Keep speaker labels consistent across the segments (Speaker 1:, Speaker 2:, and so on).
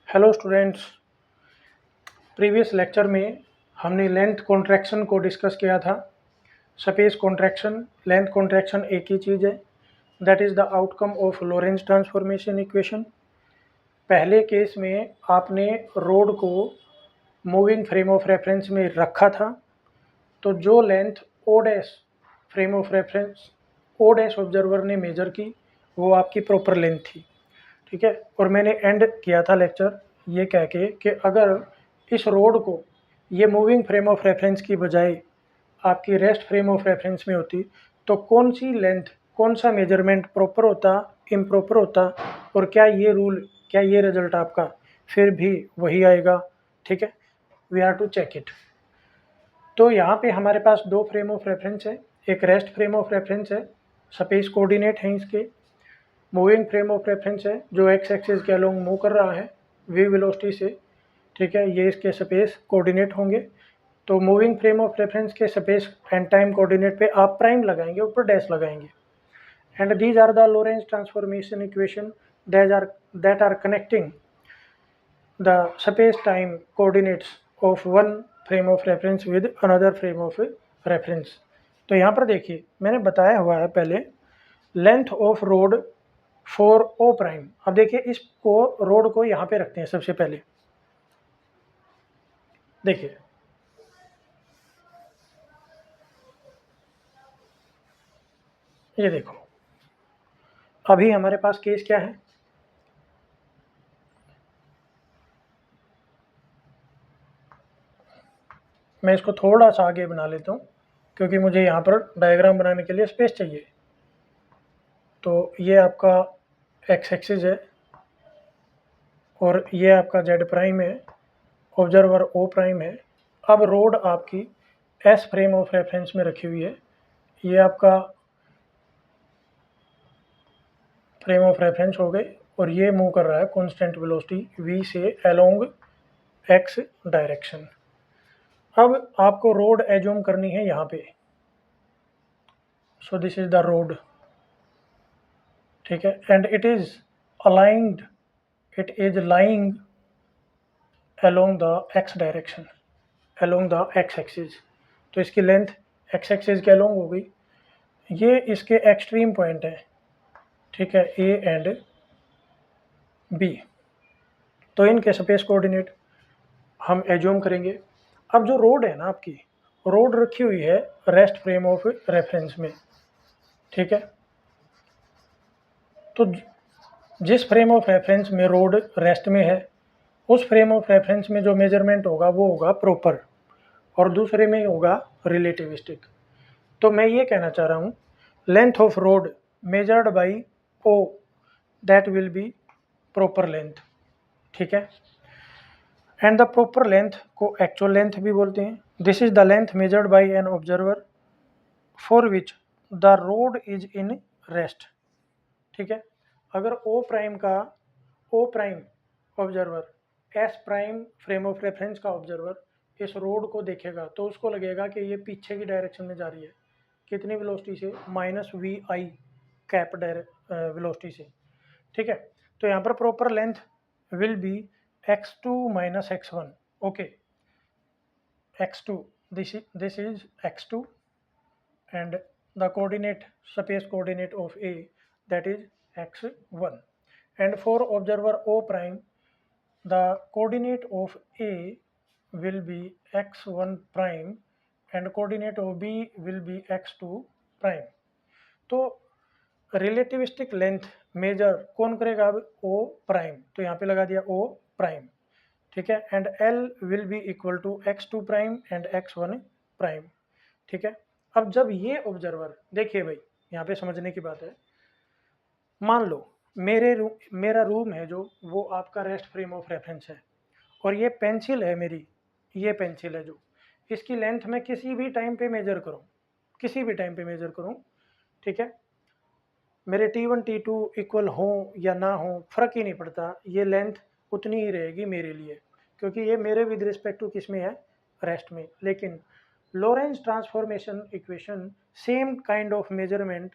Speaker 1: Hello students. Previous lecture में हमने length contraction को डिस्कस किया था। स्पेस कॉन्ट्रैक्शन, लेंथ कॉन्ट्रैक्शन एक ही चीज़ है। That is the outcome of Lorentz transformation equation. पहले केस में आपने रोड को मूविंग फ्रेम ऑफ रेफरेंस में रखा था, तो जो length O dash frame of reference O dash observer ने मेजर की वो आपकी प्रॉपर लेंथ थी। ठीक है, और मैंने एंड किया था लेक्चर ये कह के कि अगर इस रोड को ये मूविंग फ्रेम ऑफ रेफरेंस की बजाय आपकी रेस्ट फ्रेम ऑफ रेफरेंस में होती तो कौन सी लेंथ, कौन सा मेजरमेंट प्रॉपर होता, इम्प्रॉपर होता, और क्या ये रिजल्ट आपका फिर भी वही आएगा। ठीक है, we are to check it. तो यहाँ पे हमारे पास दो फ्रेम ऑफ रेफरेंस है, एक रेस्ट फ्रेम ऑफ रेफरेंस है, स्पेस कोऑर्डिनेट है इसके, मूविंग फ्रेम ऑफ रेफरेंस है जो एक्स एक्सिस के अलोंग मूव कर रहा है वी वेलोसिटी से। ठीक है, ये इसके स्पेस कोऑर्डिनेट होंगे। तो मूविंग फ्रेम ऑफ रेफरेंस के स्पेस एंड टाइम कोऑर्डिनेट पे आप प्राइम लगाएंगे, ऊपर डैश लगाएंगे। And these are the Lorentz transformation equation that are connecting the space time coordinates of one frame of reference with another frame of reference. तो यहाँ पर देखिए मैंने बताया हुआ है पहले length of rod for O prime. अब देखिए इसको रोड को यहाँ पे रखते हैं सबसे पहले। देखिए ये देखो, अभी हमारे पास केस क्या है, मैं इसको थोड़ा सा आगे बना लेता हूँ क्योंकि मुझे यहाँ पर डायग्राम बनाने के लिए स्पेस चाहिए। तो ये आपका एक्स एक्सिस है और ये आपका जेड प्राइम है, ऑब्जर्वर ओ प्राइम है। अब रोड आपकी एस फ्रेम ऑफ रेफरेंस में रखी हुई है, ये आपका फ्रेम ऑफ रेफरेंस हो गए और ये मूव कर रहा है कांस्टेंट वेलोसिटी v से अलोंग x डायरेक्शन। अब आपको रोड एज्यूम करनी है यहाँ पे। So this is the road. ठीक है, and it is aligned, it is lying along the x direction, along the x axis. तो इसकी लेंथ x एक्सिस के अलोंग हो गई। ये इसके एक्सट्रीम पॉइंट है, ठीक है, ए एंड बी। तो इनके स्पेस कोऑर्डिनेट हम एज्यूम करेंगे। अब जो रोड है ना आपकी, रोड रखी हुई है रेस्ट फ्रेम ऑफ रेफरेंस में। ठीक है, तो जिस फ्रेम ऑफ रेफरेंस में रोड रेस्ट में है उस फ्रेम ऑफ रेफरेंस में जो मेजरमेंट होगा वो होगा प्रॉपर और दूसरे में होगा रिलेटिविस्टिक। तो मैं ये कहना चाह रहा हूँ length of road measured by O that will be proper length. ठीक है, एंड द प्रॉपर लेंथ को एक्चुअल लेंथ भी बोलते हैं। This is the length measured by an observer for which the road is in rest. ठीक है, अगर O prime observer S prime frame of reference का ऑब्जर्वर इस रोड को देखेगा तो उसको लगेगा कि ये पीछे की डायरेक्शन में जा रही है। कितनी वेलोसिटी से? -vi कैप वेलोसिटी से। ठीक है, तो यहाँ पर proper length will be x2 minus x1. Okay, x2, this is x2 and the space coordinate of A, that is x1, and for observer O prime the coordinate of A will be x1 prime and coordinate of B will be x2 prime. तो relativistic length major कौन करेगा? अब O prime, तो यहाँ पे लगा दिया O prime. ठीक है, and L will be equal to x2 prime and x1 prime. ठीक है, अब जब ये ऑब्जर्वर, देखिए भाई यहाँ पे समझने की बात है, मान लो मेरा रूम है जो वो आपका रेस्ट फ्रेम ऑफ रेफरेंस है और ये पेंसिल है मेरी, ये पेंसिल है जो इसकी लेंथ मैं किसी भी टाइम पे मेजर करूँ, किसी भी टाइम पे मेजर करूँ। ठीक है, मेरे T1 T2 इक्वल हो या ना हो फर्क ही नहीं पड़ता, ये लेंथ उतनी ही रहेगी मेरे लिए क्योंकि ये मेरे विद रिस्पेक्ट टू किस में है? रेस्ट में। लेकिन Lorentz transformation equation same kind of measurement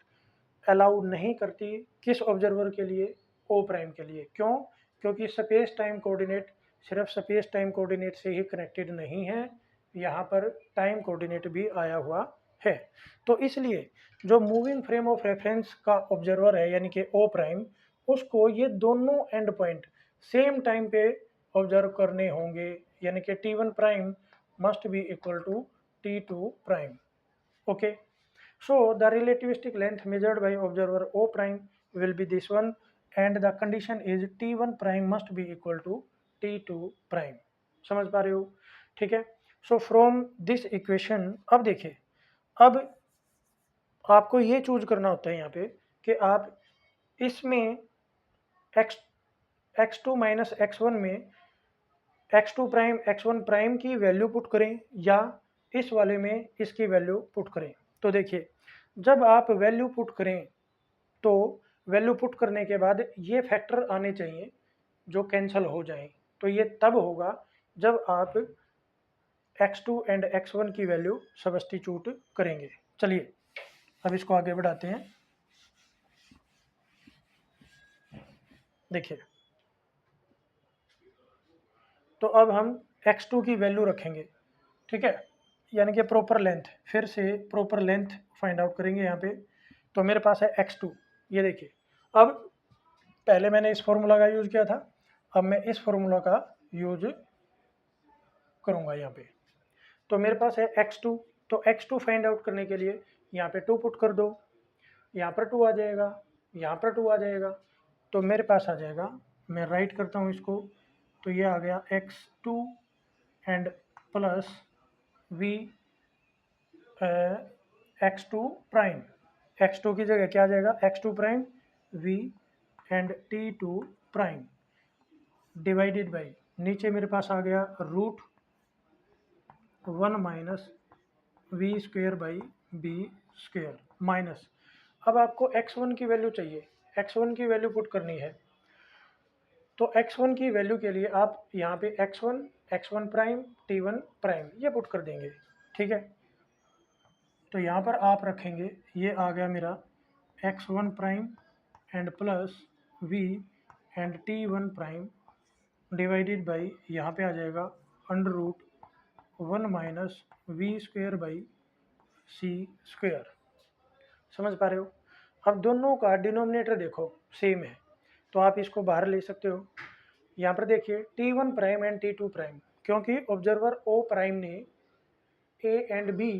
Speaker 1: allow नहीं करती किस ऑब्जर्वर के लिए? ओ प्राइम के लिए। क्यों? क्योंकि स्पेस टाइम कोऑर्डिनेट सिर्फ स्पेस टाइम कोऑर्डिनेट से ही कनेक्टेड नहीं है, यहाँ पर टाइम कोऑर्डिनेट भी आया हुआ है। तो इसलिए जो मूविंग फ्रेम ऑफ रेफरेंस का ऑब्जर्वर है यानी कि ओ प्राइम, उसको ये दोनों एंड पॉइंट सेम टाइम पे ऑब्जर्व करने होंगे, यानी कि T1 prime must be equal to T2 prime. Okay, so the relativistic length measured by observer O prime will be this one, and the condition is T1 prime must be equal to T2 prime। समझ पा रहे हो? ठीक है। So from this equation, अब देखिए, अब आपको ये चूज करना होता है यहाँ पे कि आप इसमें x2 माइनस x1 में x2 प्राइम x1 प्राइम की वैल्यू पुट करें या इस वाले में इसकी वैल्यू पुट करें। तो देखिए, जब आप वैल्यू पुट करें तो वैल्यू पुट करने के बाद ये फैक्टर आने चाहिए जो कैंसिल हो जाएं। तो ये तब होगा जब आप x2 एंड x1 की वैल्यू सब्स्टिट्यूट करेंगे। चलिए अब इसको आगे बढ़ाते हैं। देखिए, तो अब हम x2 की वैल्यू रखेंगे, ठीक है, यानी कि प्रॉपर लेंथ, फिर से प्रॉपर लेंथ फाइंड आउट करेंगे यहाँ पे। तो मेरे पास है x2, ये देखिए, अब पहले मैंने इस फॉर्मूला का यूज़ किया था, अब मैं इस फॉर्मूला का यूज करूँगा यहाँ पे। तो मेरे पास है x2, तो x2 फाइंड आउट करने के लिए यहाँ पे 2 पुट कर दो, यहाँ पर 2 आ जाएगा, यहाँ पर 2 आ जाएगा, तो मेरे पास आ जाएगा, मैं राइट करता हूँ इसको, तो ये आ गया x2 and plus v x2 prime, x2 की जगह क्या आ जाएगा, x2 prime v and T2 prime divided by, नीचे मेरे पास आ गया root 1 minus v square by b square minus, अब आपको x1 की वैल्यू चाहिए, x1 की वैल्यू पुट करनी है। तो x1 की वैल्यू के लिए आप यहाँ पे x1 प्राइम T1 प्राइम ये पुट कर देंगे, ठीक है। तो यहाँ पर आप रखेंगे, ये आ गया मेरा x1 prime and plus v and T1 prime divided by, यहाँ पे आ जाएगा under root 1 minus v square by c square. समझ पा रहे हो? अब दोनों का डिनोमिनेटर देखो सेम है, तो आप इसको बाहर ले सकते हो। यहाँ पर देखिए T1 prime and T2 prime, क्योंकि ऑब्जर्वर O प्राइम ने A एंड B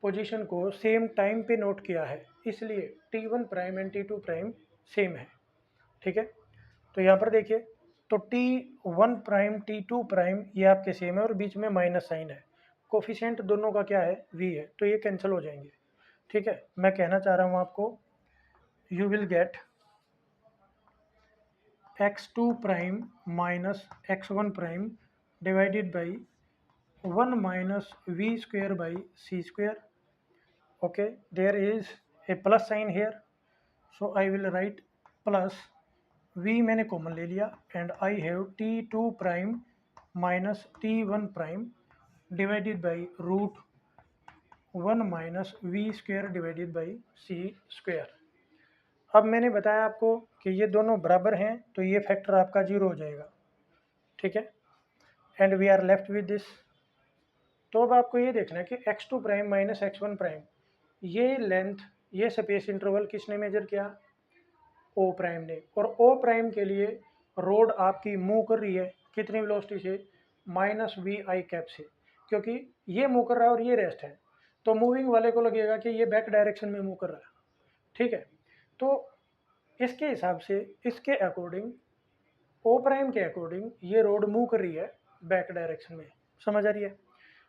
Speaker 1: पोजीशन को सेम टाइम पे नोट किया है, इसलिए T1 prime and T2 prime same है, ठीक है। तो यहाँ पर देखिए, तो T1 प्राइम T2 प्राइम ये आपके सेम है और बीच में माइनस साइन है, कोफिशिएंट दोनों का क्या है, V है, तो ये कैंसिल हो जाएंगे, ठीक है। मैं कहना चाह रहा हूँ आपको, you will get x2 prime minus x1 prime divided by 1 minus v square by c square. Okay, there is a plus sign here, so I will write plus v मैंने कॉमन ले लिया and I have T2 prime minus T1 prime divided by root 1 minus v square divided by c square. अब मैंने बताया आपको कि ये दोनों बराबर हैं, तो ये फैक्टर आपका 0 हो जाएगा, ठीक है, and we are left with this. तो अब आपको ये देखना है कि x2 prime minus x1 prime, ये लेंथ, ये स्पेस इंटरवल किसने मेजर किया, O प्राइम ने, और O प्राइम के लिए रोड आपकी मूव कर रही है कितनी वेलोसिटी से, माइनस वी आई कैप से, क्योंकि ये मूव कर रहा है और ये रेस्ट है, तो मूविंग वाले को लगेगा कि ये बैक डायरेक्शन में मूव कर रहा है, ठीक है। तो इसके हिसाब से, इसके अकॉर्डिंग, O प्राइम के अकॉर्डिंग ये रोड मूव कर रही है बैक डायरेक्शन में, समझ आ रही है।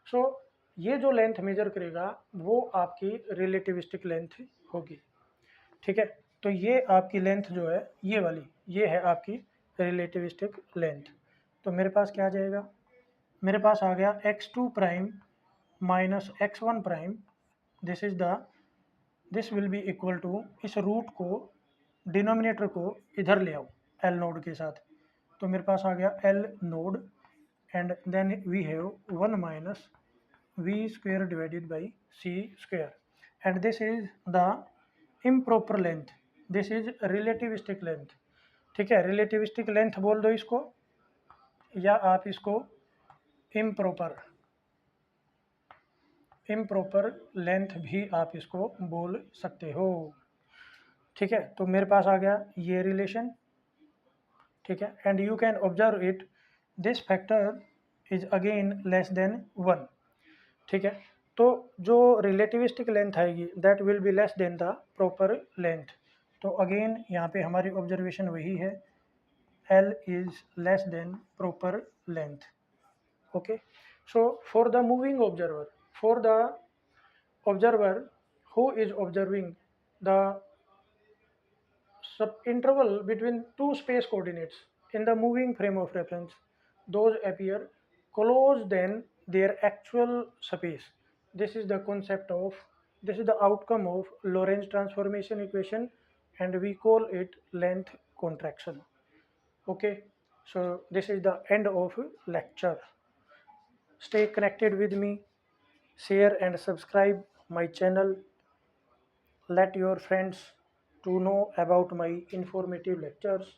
Speaker 1: सो ये जो लेंथ मेजर करेगा वो आपकी रिलेटिविस्टिक लेंथ होगी, ठीक है। तो ये आपकी लेंथ जो है ये वाली, ये है आपकी रिलेटिविस्टिक लेंथ। तो मेरे पास क्या आ जाएगा, मेरे पास आ गया x2 prime minus x1 prime, this is the, this will be equal to, इस रूट को, डिनोमिनेटर को इधर ले आओ L नोड के साथ, तो मेरे पास आ गया L naught and then we have 1 minus v square divided by c square, and this is the improper length, this is relativistic length। ठीक है, रिलेटिविस्टिक लेंथ बोल दो इसको, या आप इसको इम्प्रॉपर लेंथ भी आप इसको बोल सकते हो। ठीक है, तो मेरे पास आ गया ये रिलेशन। ठीक है, and you can observe it, this factor is again less than 1। ठीक है, तो जो रिलेटिविस्टिक लेंथ आएगी that will be less than the proper length. तो अगेन यहाँ पे हमारी ऑब्जर्वेशन वही है, L is less than proper length. Okay, so for the moving observer, for the observer who is observing the interval between two space coordinates in the moving frame of reference, those appear close than their actual space. This is the concept of, this is the outcome of Lorentz transformation equation, and we call it length contraction. Okay, so this is the end of lecture. Stay connected with me, share and subscribe my channel, let your friends to know about my informative lectures.